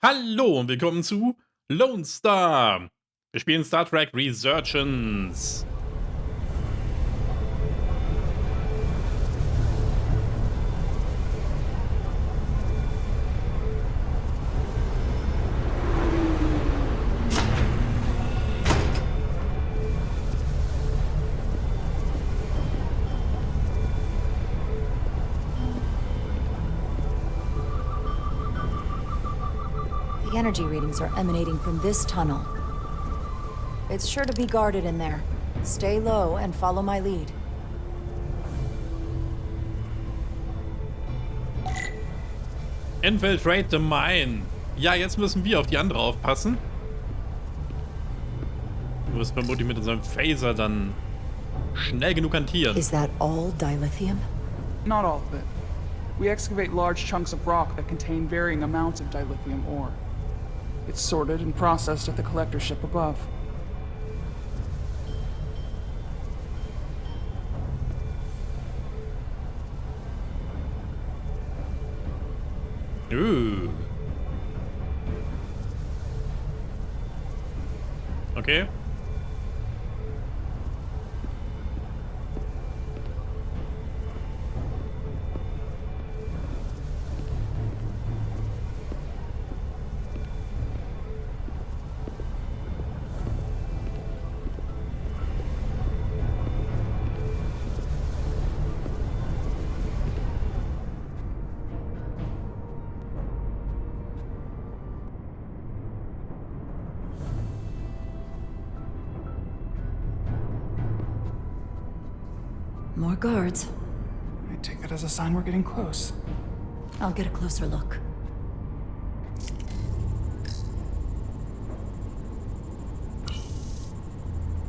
Hallo und willkommen zu Lone Star. Wir spielen Star Trek Resurgence. The energy readings are emanating from this tunnel. It's sure to be guarded in there. Stay low and follow my lead. Infiltrate the mine. Ja, jetzt müssen wir auf die andere aufpassen. Du wirst vermutlich mit unserem Phaser dann schnell genug hantieren. Is that all dilithium? Not all of it. We excavate large chunks of rock that contain varying amounts of dilithium ore. It's sorted and processed at the collector ship above. Ooh. Okay. More guards. I take that as a sign we're getting close. I'll get a closer look.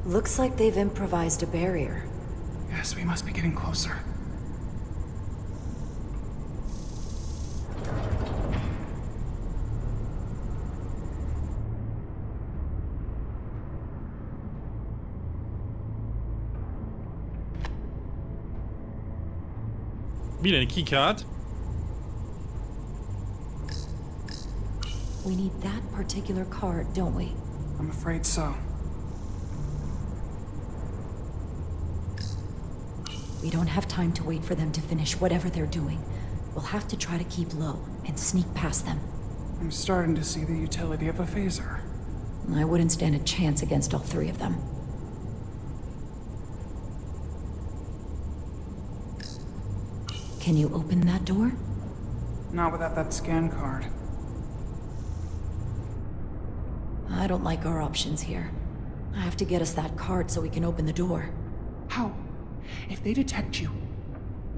Looks like they've improvised a barrier. Yes, we must be getting closer. Wieder eine Keycard. We need that particular card, don't we? I'm afraid so. We don't have time to wait for them to finish whatever they're doing. We'll have to try to keep low and sneak past them. I'm starting to see the utility of a phaser. I wouldn't stand a chance against all three of them. Can you open that door? Not without that scan card. I don't like our options here. I have to get us that card so we can open the door. How? If they detect you,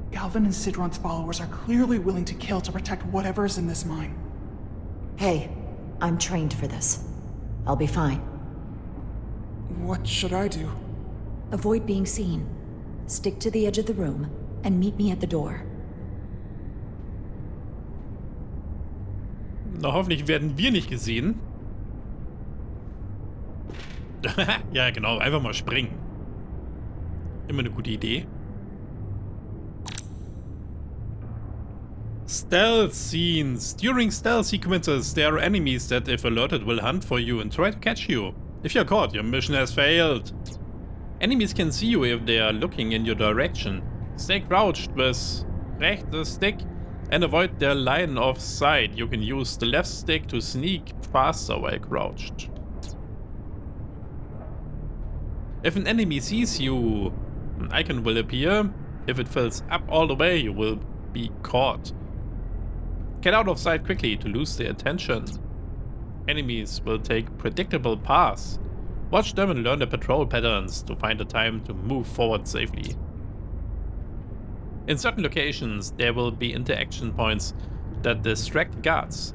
Galvin and Sidron's followers are clearly willing to kill to protect whatever's in this mine. Hey, I'm trained for this. I'll be fine. What should I do? Avoid being seen. Stick to the edge of the room and meet me at the door. Na, hoffentlich werden wir nicht gesehen. Ja, genau, einfach mal springen. Immer eine gute Idee. Stealth scenes. During stealth sequences, there are enemies that, if alerted, will hunt for you and try to catch you. If you're caught, your mission has failed. Enemies can see you if they are looking in your direction. Stay crouched with rechte stick and avoid their line of sight. You can use the left stick to sneak faster while crouched. If an enemy sees you, an icon will appear. If it fills up all the way, you will be caught. Get out of sight quickly to lose their attention. Enemies will take predictable paths. Watch them and learn their patrol patterns to find the time to move forward safely. In certain locations, there will be interaction points that distract guards.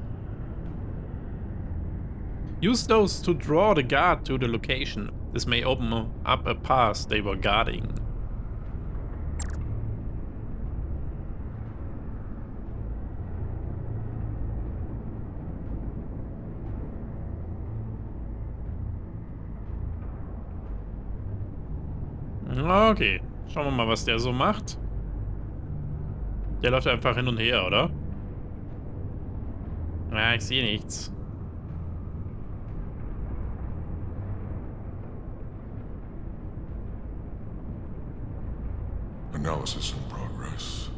Use those to draw the guard to the location. This may open up a path they were guarding. Okay, schauen wir mal, was der so macht. Der läuft einfach hin und her, oder? Ja, ich sehe nichts. Analysis in progress.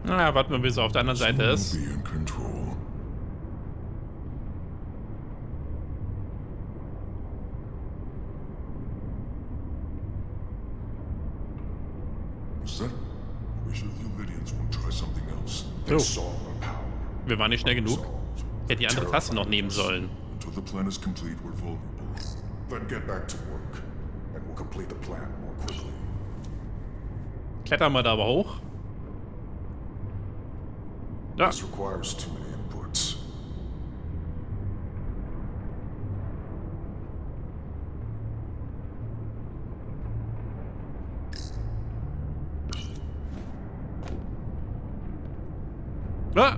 Na, warten wir, bis er auf der anderen Seite Someone ist. will be in control. Is that? I wish the Lydians would try something else. They Oh. saw our power. Wir waren nicht schnell genug. Resolved. Hätte die andere Taste noch nehmen sollen. Until the plan is complete, we're vulnerable. Then get back to work, and we'll complete the plan more quickly. Klettern wir da aber hoch. Ja. This requires too many inputs. Ah!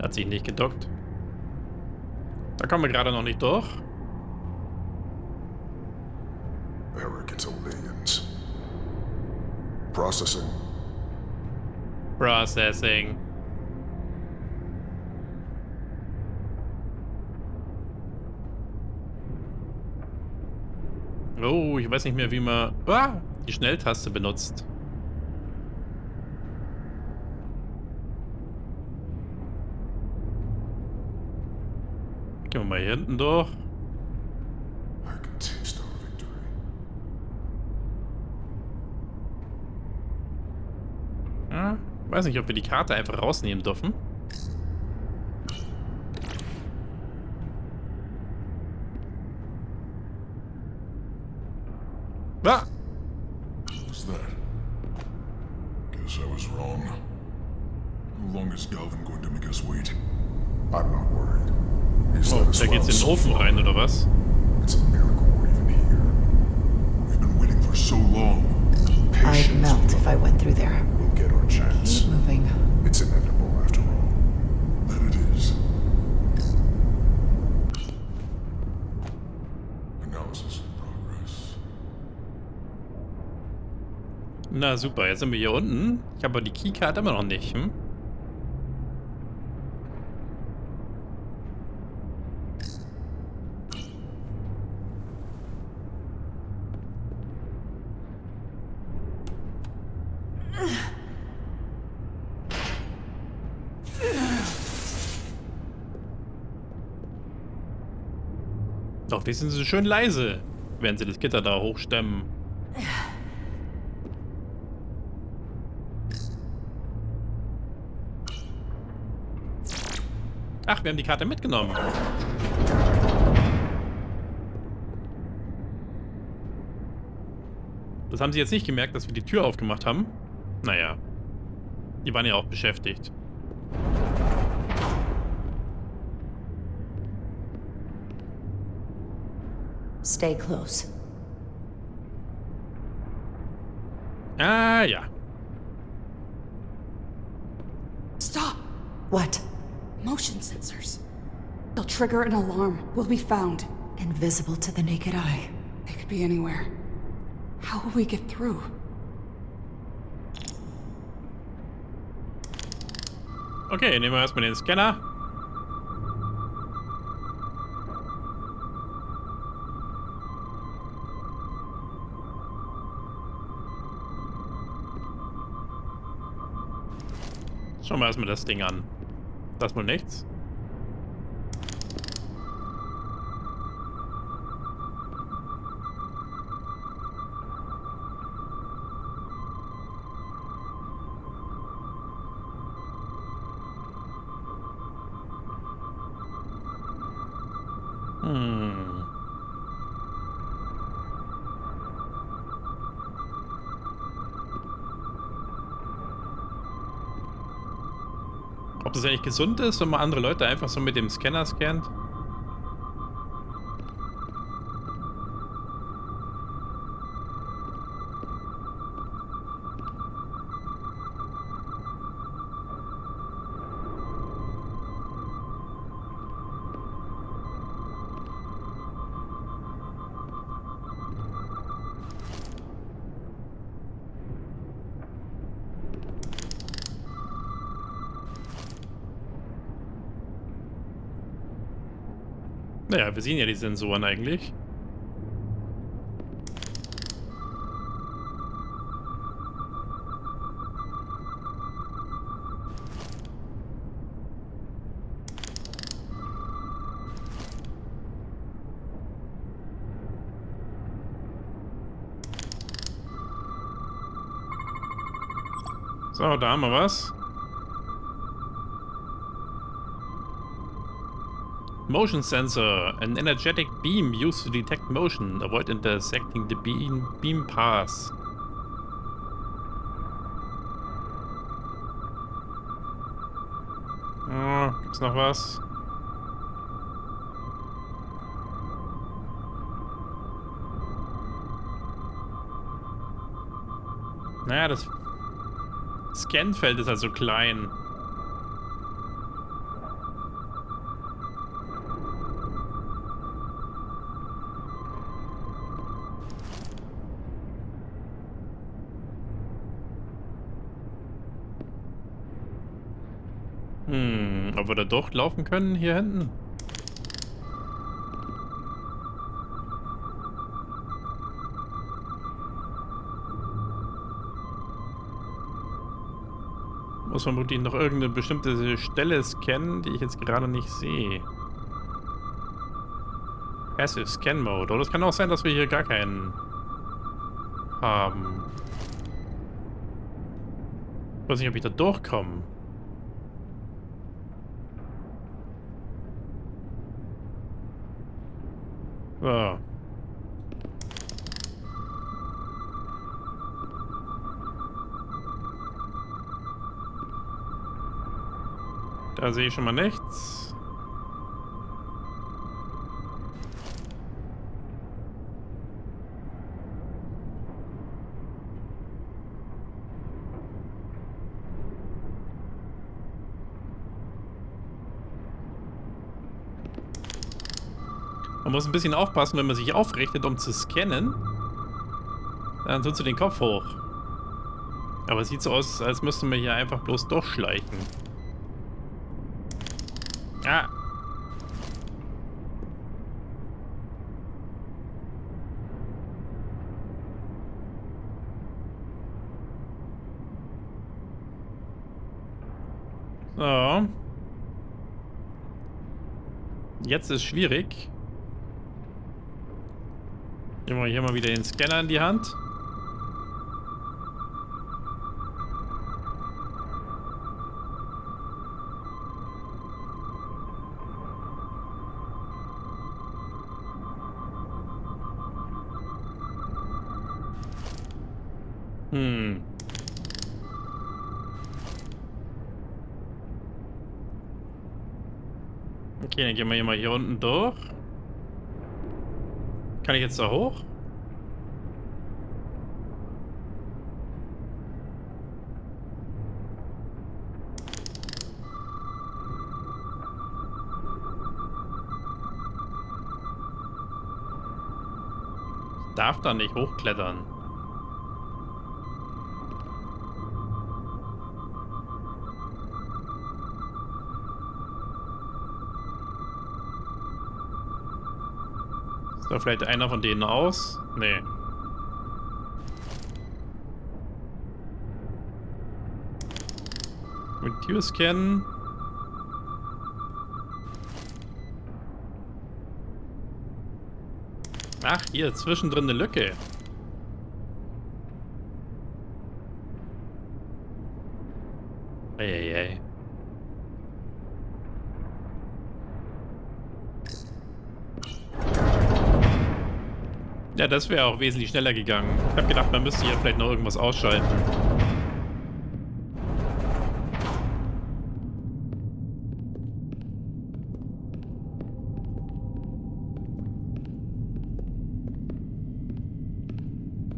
Hat sich nicht gedockt. Da kommen wir gerade noch nicht durch. Arrogant Lydians. Processing. Processing. Oh, ich weiß nicht mehr, wie man die Schnelltaste benutzt. Gehen wir mal hier hinten durch. I can taste our victory. Ja, weiß nicht, ob wir die Karte einfach rausnehmen dürfen. Ah! What's that? Guess I was wrong. How long is Galvin going to make us wait? I'm not worried. He's Oh, let us da geht's in den so Ofen far. rein, oder was? It's a miracle we're even here. We've been waiting for so long. I'd Patience melt if I went through there. will get our chance. Keep moving. It's inevitable after all. That it is. Analysis in progress. Na super, jetzt sind wir hier unten. Ich habe aber die Keycard immer noch nicht. Hm? Doch, die sind so schön leise, während sie das Gitter da hochstemmen. Ach, wir haben die Karte mitgenommen. Das haben sie jetzt nicht gemerkt, dass wir die Tür aufgemacht haben. Naja. Die waren ja auch beschäftigt. Stay close. Ah, ja. Stop! What? Motion sensors. They'll trigger an alarm. We'll be found. Invisible to the naked eye. They could be anywhere. How will we get through? Okay, nehmen wir erstmal den Scanner. Schauen wir erstmal das Ding an. Das wohl nichts. Ob das eigentlich gesund ist, wenn man andere Leute einfach so mit dem Scanner scannt? Naja, wir sehen ja die Sensoren eigentlich. So, da haben wir was. Motion sensor, an energetic beam used to detect motion. Avoid intersecting the beam path. Oh, gibt's noch was? Naja, das Scanfeld ist also klein. Ob wir da durchlaufen können hier hinten? Muss vermutlich noch irgendeine bestimmte Stelle scannen, die ich jetzt gerade nicht sehe. Passive Scan Mode. Oder es kann auch sein, dass wir hier gar keinen haben. Ich weiß nicht, ob ich da durchkomme. So. Da sehe ich schon mal nichts. Man muss ein bisschen aufpassen, wenn man sich aufrichtet, um zu scannen. Dann tut sie den Kopf hoch. Aber es sieht so aus, als müssten wir hier einfach bloß durchschleichen. Ah. So. Jetzt ist schwierig. Nehmen wir hier mal wieder den Scanner in die Hand. Okay, dann gehen wir hier mal hier unten durch. Kann ich jetzt da hoch? Ich darf da nicht hochklettern. Ist da vielleicht einer von denen aus? Nee. Mit Tür scannen. Ach, hier zwischendrin eine Lücke. Eieiei. Ja, das wäre auch wesentlich schneller gegangen. Ich habe gedacht, man müsste hier vielleicht noch irgendwas ausschalten.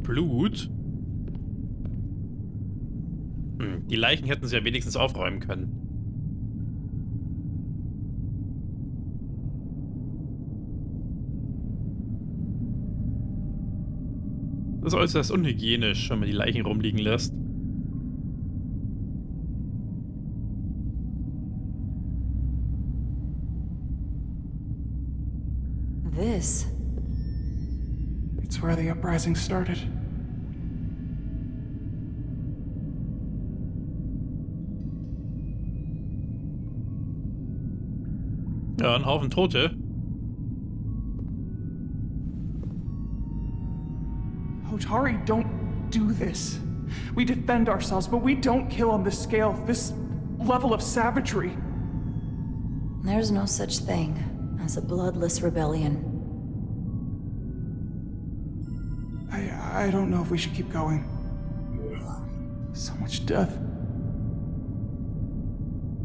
Blut? Die Leichen hätten sie ja wenigstens aufräumen können. Das ist äußerst unhygienisch, wenn man die Leichen rumliegen lässt. this? It's where the uprising started. Ja, ein Haufen Tote. Hotari don't do this. We defend ourselves, but we don't kill on this scale, this level of savagery. There's no such thing as a bloodless rebellion. I don't know if we should keep going. So much death.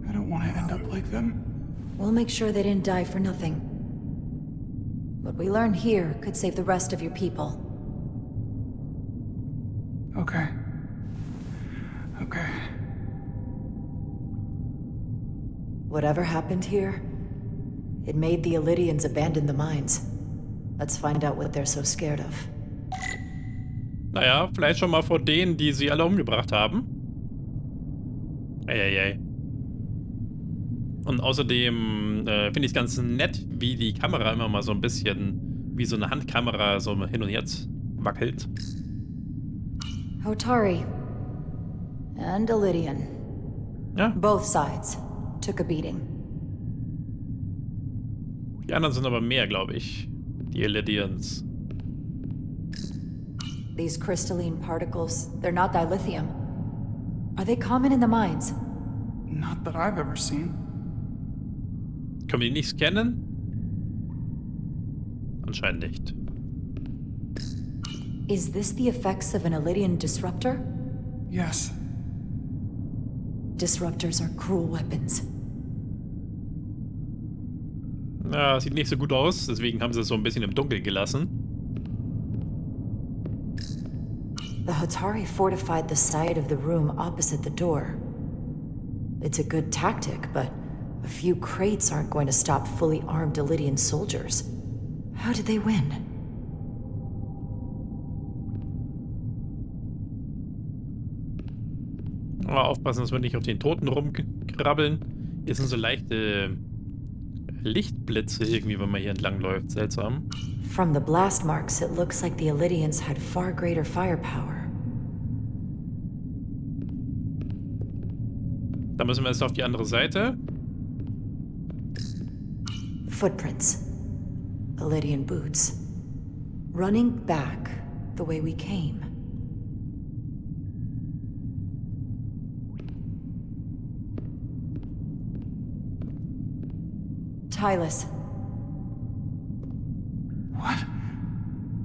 I don't want to end up like them. We'll make sure they didn't die for nothing. What we learn here could save the rest of your people. Okay. Okay. Whatever happened here, it made the Elydians abandon the mines. Let's find out what they're so scared of. Naja, vielleicht schon mal vor denen, die sie alle umgebracht haben. Eieiei. Und außerdem finde ich es ganz nett, wie die Kamera immer mal so ein bisschen wie so eine Handkamera so hin und her wackelt. Hotari. And Elydian. Ja, Both sides took a beating. die anderen sind aber mehr, glaube ich. Die Elydians. These crystalline particles, they're not dilithium. Are they common in the mines? Not that I've ever seen. Können wir die nicht scannen? Anscheinend nicht. Is this the effects of an Elydian disruptor? Yes. Disruptors are cruel weapons. Ja, sieht nicht so gut aus, deswegen haben sie es so ein bisschen im Dunkeln gelassen. The Hotari fortified the side of the room opposite the door. It's a good tactic, but a few crates aren't going to stop fully armed Elydian soldiers. How did they win? Aber aufpassen, dass wir nicht auf den Toten rumkrabbeln. Hier sind so leichte Lichtblitze irgendwie, wenn man hier entlang läuft. Seltsam. From the blast marks, it looks like the Elydians had far greater firepower. Da müssen wir jetzt auf die andere Seite. Footprints. Elydian boots. Running back the way we came. Tylus. What?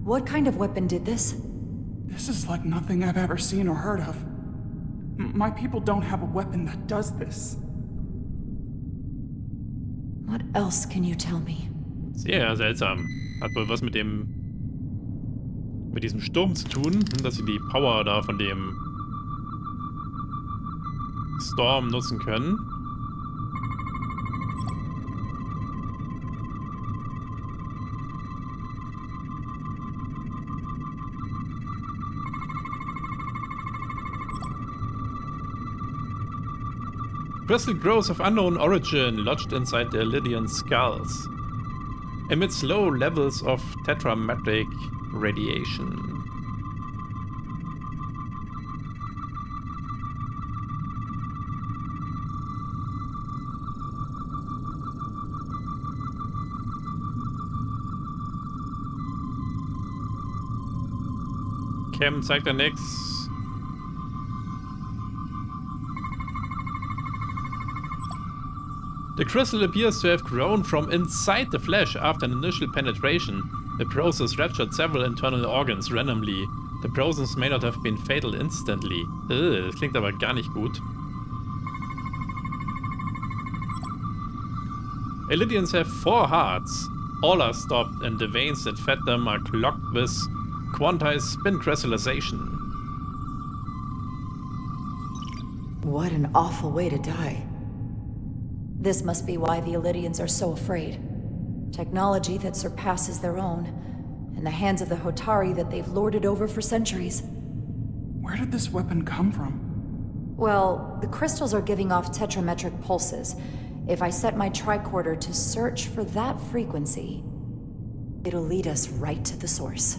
What kind of weapon did this? This is like nothing I've ever seen or heard of. My people don't have a weapon that does this. What else can you tell me? Sehr seltsam. Hat wohl was mit diesem Sturm zu tun, dass sie die Power da von dem Storm nutzen können. Crystal growths of unknown origin lodged inside the Elydian skulls. Emits low levels of tetrametric radiation. Cam zeigt da nix. The crystal appears to have grown from inside the flesh after an initial penetration. The process ruptured several internal organs randomly. The process may not have been fatal instantly. Das klingt aber gar nicht gut. Elydians have 4 hearts. All are stopped and the veins that fed them are clogged with quantized spin crystallization. What an awful way to die. This must be why the Elydians are so afraid. Technology that surpasses their own, in the hands of the Hotari that they've lorded over for centuries. Where did this weapon come from? Well, the crystals are giving off tetrametric pulses. If I set my tricorder to search for that frequency... It'll lead us right to the source.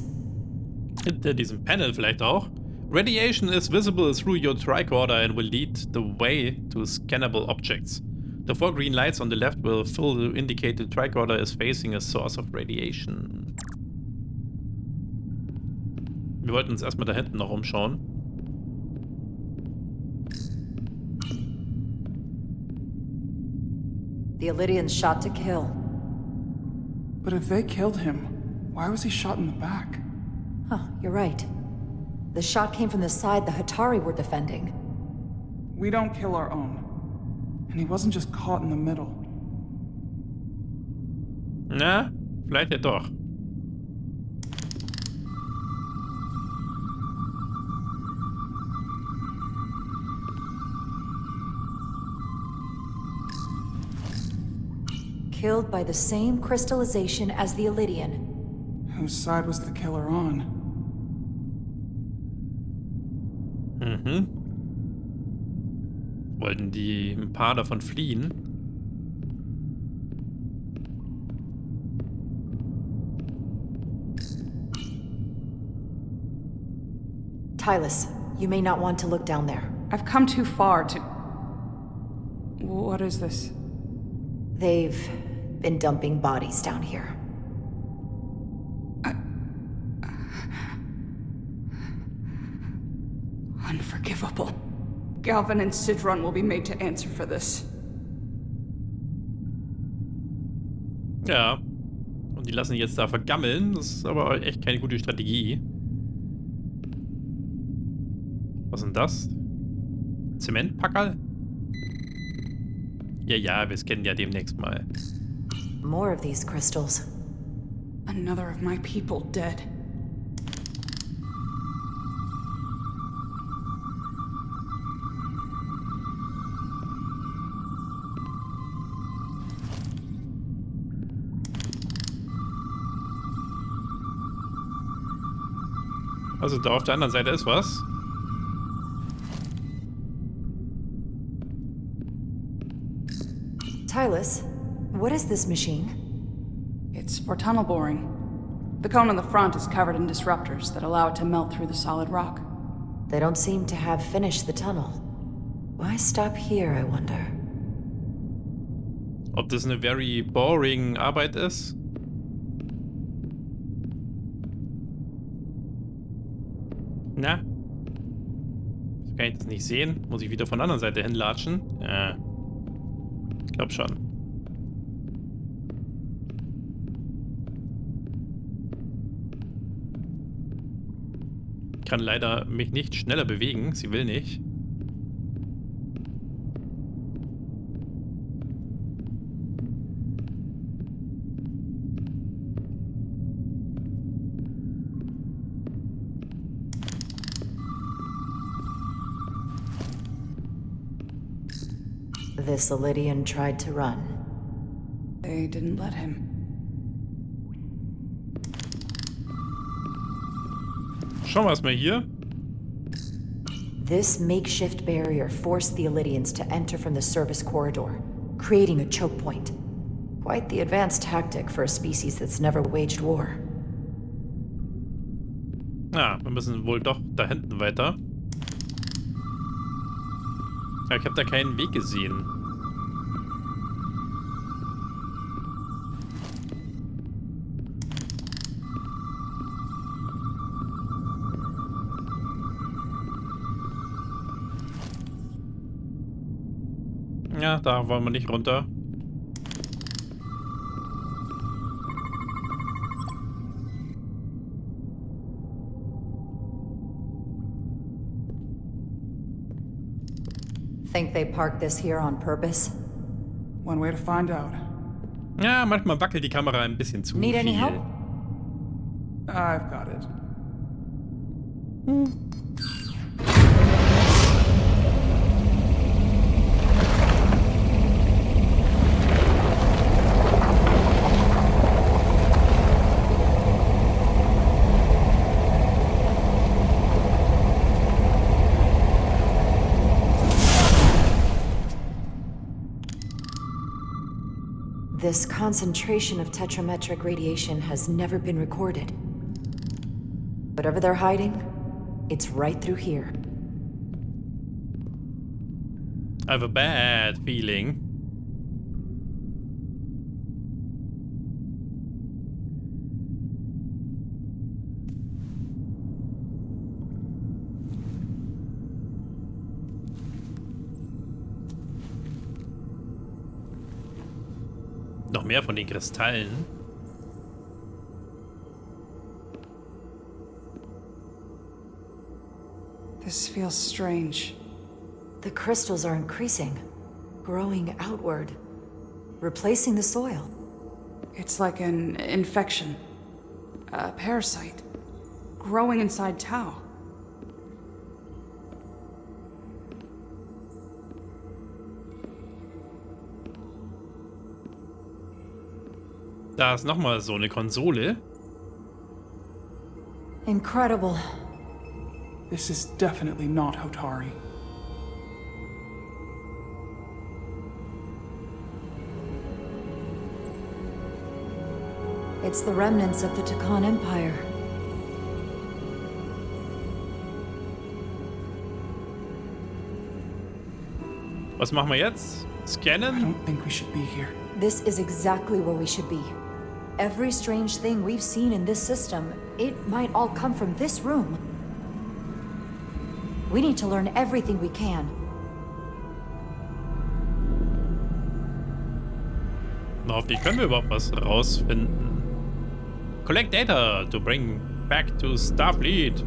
Hinter diesem Panel vielleicht auch. Radiation is visible through your tricorder and will lead the way to scannable objects. The 4 green lights on the left will fill to indicate the tricorder is facing a source of radiation. Wir wollten uns erstmal da hinten noch umschauen. The Illyrians shot to kill. But if they killed him, why was he shot in the back? Huh, you're right. The shot came from the side the Hatari were defending. We don't kill our own. And he wasn't just caught in the middle. Na, vielleicht ja doch. Killed by the same crystallization as the Illyrian. Whose side was the killer on? Mhm. Wollten die ein paar davon fliehen? Tylus, you may not want to look down there. I've come too far to... What is this? They've been dumping bodies down here. Unforgivable. Galvin and Sidron will be made to answer for this. Ja. Und die lassen die jetzt da vergammeln. Das ist aber echt keine gute Strategie. Was ist denn das? Zementpackerl? Ja, ja, wir scannen ja demnächst mal. More of these crystals. Another of my people dead. Also da auf der anderen Seite ist was. Tylus, what is this machine? It's for tunnel boring. The cone on the front is covered in disruptors that allow it to melt through the solid rock. They don't seem to have finished the tunnel. Why stop here, I wonder? Ob das eine very boring Arbeit ist? Na? So kann ich das nicht sehen. Muss ich wieder von der anderen Seite hinlatschen? Ja. Ich glaube schon. Ich kann leider mich nicht schneller bewegen. Sie will nicht. This Illyrian tried to run. They didn't let him. Schauen wir erstmal hier. This makeshift barrier forced the Illyrians to enter from the service corridor, creating a choke point. Quite the advanced tactic for a species that's never waged war. Ah, wir müssen wohl doch da hinten weiter. Ja, ich habe da keinen Weg gesehen. Ja, da wollen wir nicht runter. Think they parked this here on purpose? One way to find out. Ja, manchmal wackelt die Kamera ein bisschen zu Need any viel. help? I've got it. This concentration of tetrametric radiation has never been recorded. Whatever they're hiding, it's right through here. I have a bad feeling. Noch mehr von den Kristallen. This feels strange. The crystals are increasing, growing outward, replacing the soil. It's like an infection. A parasite. Growing inside Tau. Da ist nochmal so eine Konsole. Incredible. This is definitely not Hotari. It's the remnants of the Takan Empire. Was machen wir jetzt? I Scannen? don't think we should be here. This is exactly where we should be. Every strange thing we've seen in this system, it might all come from this room. We need to learn everything we can. Na, hoffentlich können wir überhaupt was rausfinden. Collect data to bring back to Starfleet.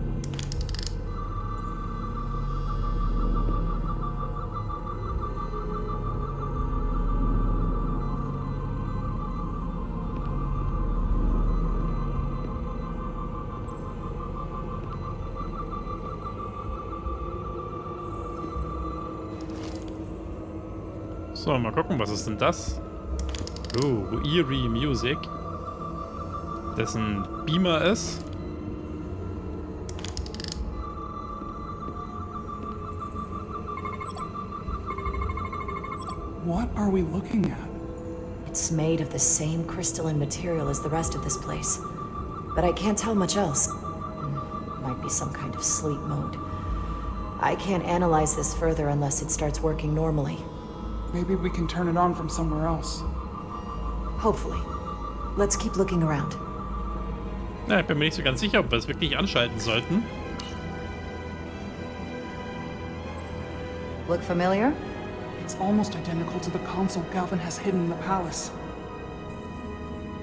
So, mal gucken, was ist denn das? Oh, Eerie Music. Das ein Beamer ist. What are we looking at? It's made of the same crystalline material as the rest of this place. But I can't tell much else. Might be some kind of sleep mode. I can't analyze this further unless it starts working normally. Maybe we can turn it on from somewhere else. Hopefully. Let's keep looking around. Ja, ich bin mir nicht so ganz sicher, ob wir es wirklich anschalten sollten. Look familiar? It's almost identical to the console Galvin has hidden in the palace.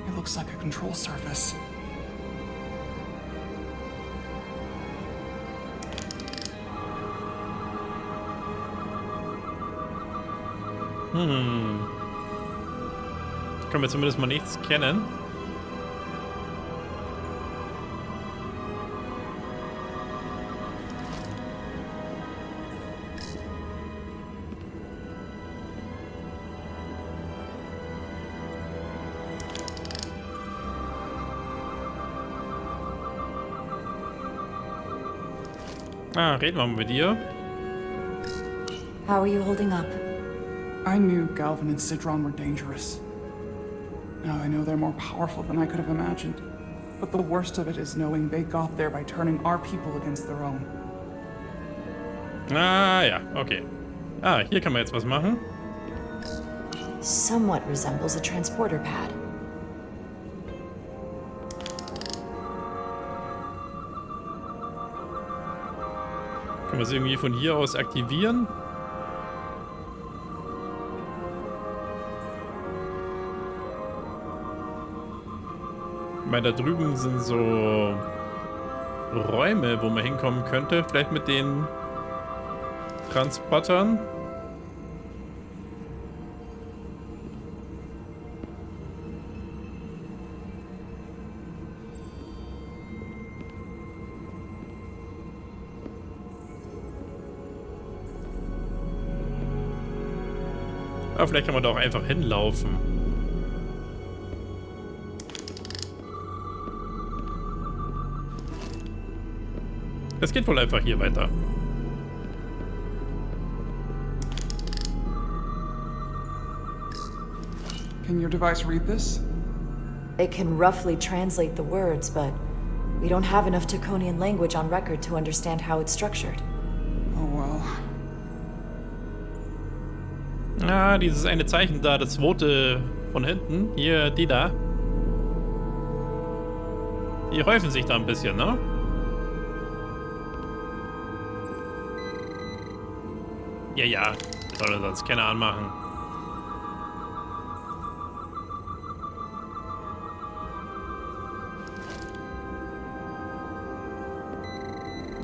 It looks like a control surface. Können wir zumindest mal nichts kennen. Ah, reden wir mal mit dir. How are you holding up? I knew Galvin and Sidron were dangerous. Now I know they're more powerful than I could have imagined. But the worst of it is knowing they got there by turning our people against their own. Ah, ja, okay. Ah, hier kann man jetzt was machen. Somewhat resembles a transporter pad. Können wir es irgendwie von hier aus aktivieren? Ich meine, da drüben sind so Räume, wo man hinkommen könnte. Vielleicht mit den Transportern. Aber vielleicht kann man da auch einfach hinlaufen. Es geht wohl einfach hier weiter. Can your device read this? It can roughly translate the words, but we don't have enough Taconian language on record to understand how it's structured. Oh well. Ah, dieses eine Zeichen da, das rote von hinten. Hier, die da. Die häufen sich da ein bisschen, ne? Ja, ja. Soll er sonst Scanner anmachen.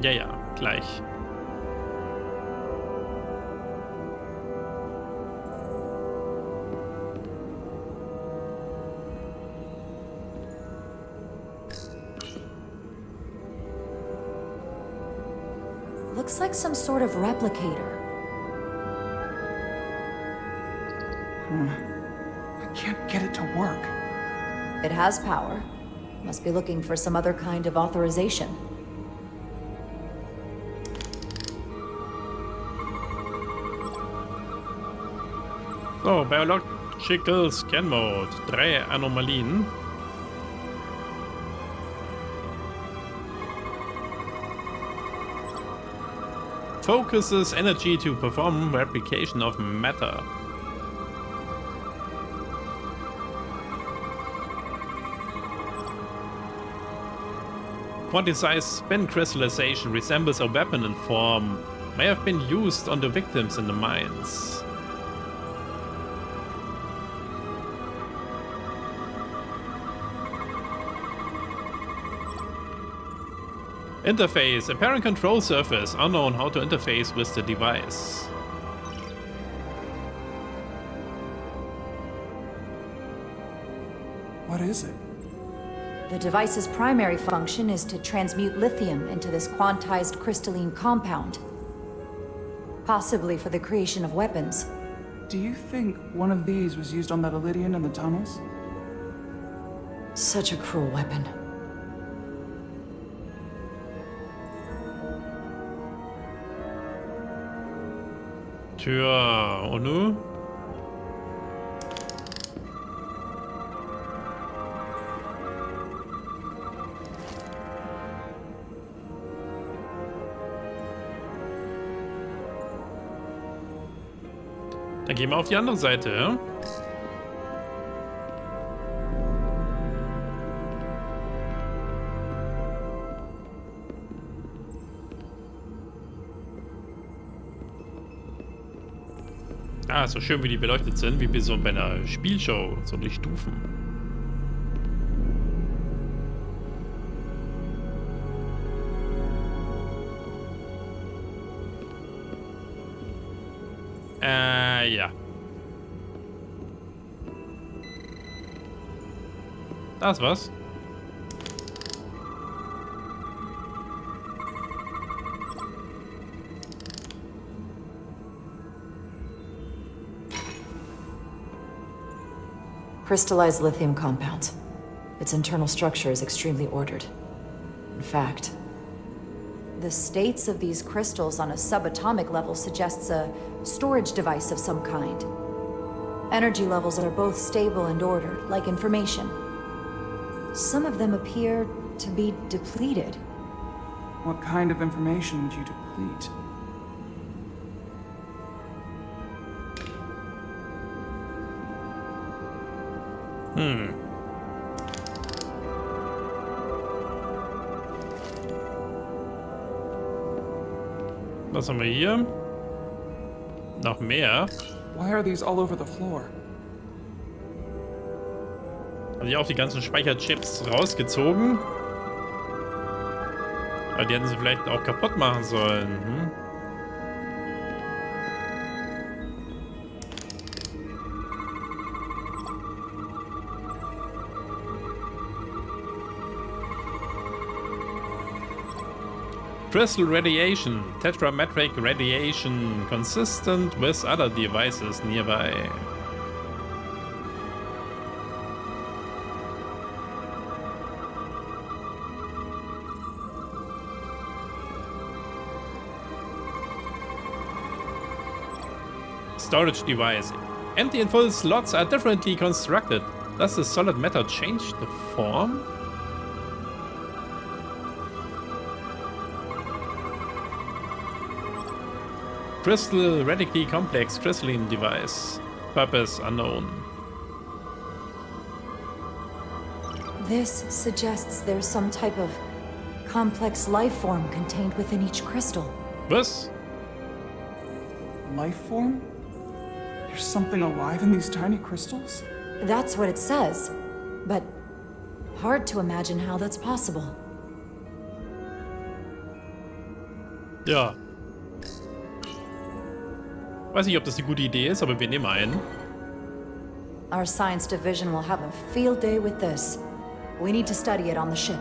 Ja, ja, gleich. Looks like some sort of replicator. I can't get it to work. It has power. Must be looking for some other kind of authorization. So, Biological Scan Mode. 3 Anomalien. Focuses energy to perform replication of matter. Quantized spin crystallization resembles a weapon in form. May have been used on the victims in the mines. Interface. Apparent control surface. Unknown how to interface with the device. What is it? The device's primary function is to transmute lithium into this quantized crystalline compound. Possibly for the creation of weapons. Do you think one of these was used on that Elydian in the tunnels? Such a cruel weapon. Tja, und nu? Dann gehen wir auf die andere Seite, ja? Ah, so schön wie die beleuchtet sind, wie so bei einer Spielshow, so durch Stufen. Ja. Das was? Crystallized lithium compound. Its internal structure is extremely ordered. In fact, the states of these crystals on a subatomic level suggests a storage device of some kind. Energy levels are both stable and ordered, like information. Some of them appear to be depleted. What kind of information would you deplete? Was haben wir hier? Noch mehr. Why are these all over the floor? Haben die auch die ganzen Speicherchips rausgezogen? Aber die hätten sie vielleicht auch kaputt machen sollen. Hm? Crystal radiation, tetrametric radiation, consistent with other devices nearby. Storage device. Empty and full slots are differently constructed. Does the solid matter change the form? Crystal radically complex crystalline device. Purpose unknown. This suggests there's some type of complex life form contained within each crystal. Was? Life form? There's something alive in these tiny crystals? That's what it says, but hard to imagine how that's possible. Ja. Weiß nicht, ob das eine gute Idee ist, aber wir nehmen einen. Our science division will have a field day with this. We need to study it on the ship.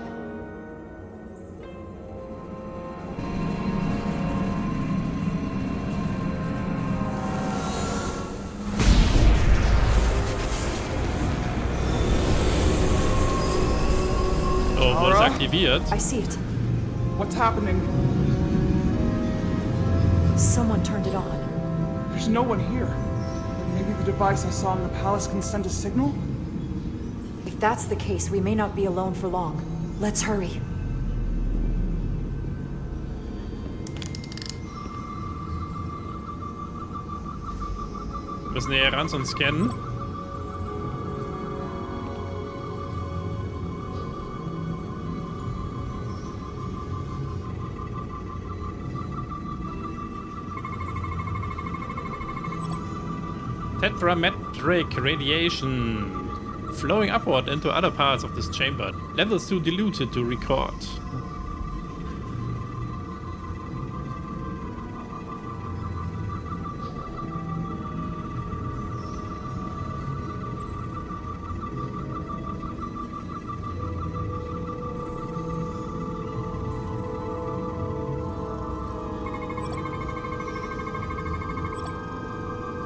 Oh, wurde es aktiviert? I see it. What's happening? Someone turned it on. There's no one here. Maybe the device I saw in the palace can send a signal? If that's the case, we may not be alone for long. Let's hurry. Wir müssen näher ran und scannen. Tetrametric radiation flowing upward into other parts of this chamber. Levels too diluted to record.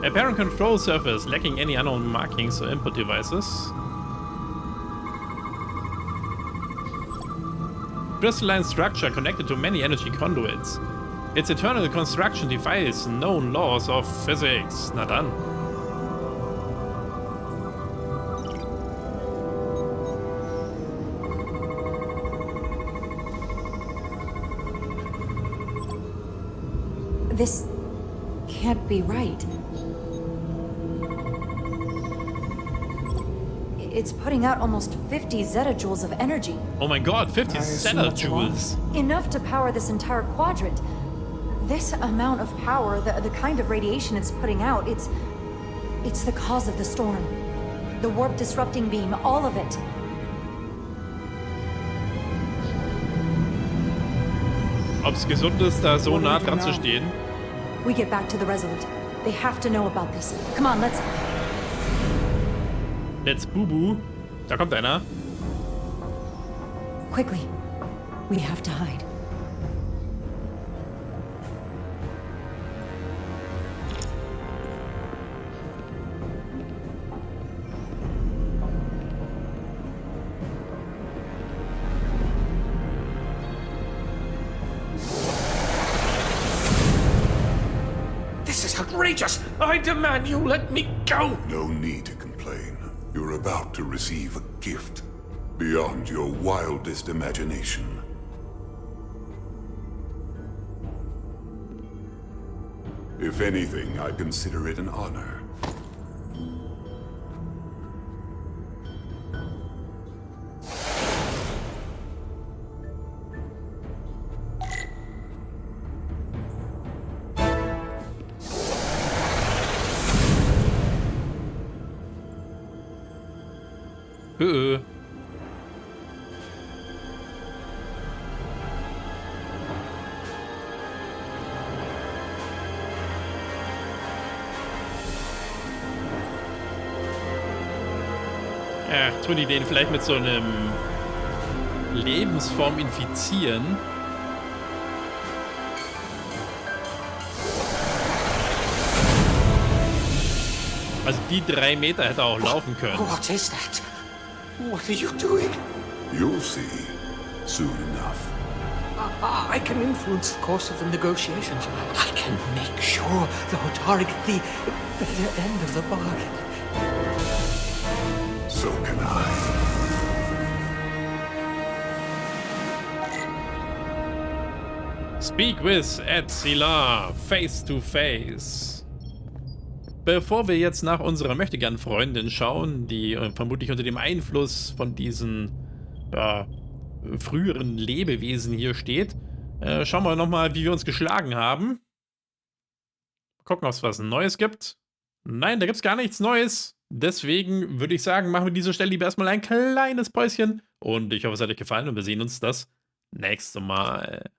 Apparent control surface lacking any unknown markings or input devices. Crystalline structure connected to many energy conduits. Its eternal construction defies known laws of physics. Na dann. This can't be right. It's putting out almost 50 zettajoules of energy. Oh my god, 50 I assume that's zettajoules. Enough to power this entire quadrant. This amount of power, the kind of radiation it's putting out, it's the cause of the storm. The warp disrupting beam, all of it. Ob's gesund ist, da so nah dran zu stehen. We get back to the Resolute. They have to know about this. Come on, let's... Let's Bubu. Da kommt einer. Quickly. We have to hide. This is outrageous! I demand you let me go! No need to complain. You're about to receive a gift beyond your wildest imagination. If anything, I consider it an honor. Ja, tun die den vielleicht mit so einem Lebensform infizieren? Also die 3 Meter hätte er auch laufen können. What is that? What are you doing? You'll see soon enough. I can influence the course of the negotiations. I can make sure the Hotari get the end of the bargain. So can I. Speak with Ed Silar, face to face. Bevor wir jetzt nach unserer Möchtegern-Freundin schauen, die vermutlich unter dem Einfluss von diesen früheren Lebewesen hier steht, schauen wir nochmal, wie wir uns geschlagen haben. Gucken, ob es was Neues gibt. Nein, da gibt es gar nichts Neues. Deswegen würde ich sagen, machen wir an dieser Stelle lieber erstmal ein kleines Päuschen. Und ich hoffe, es hat euch gefallen und wir sehen uns das nächste Mal.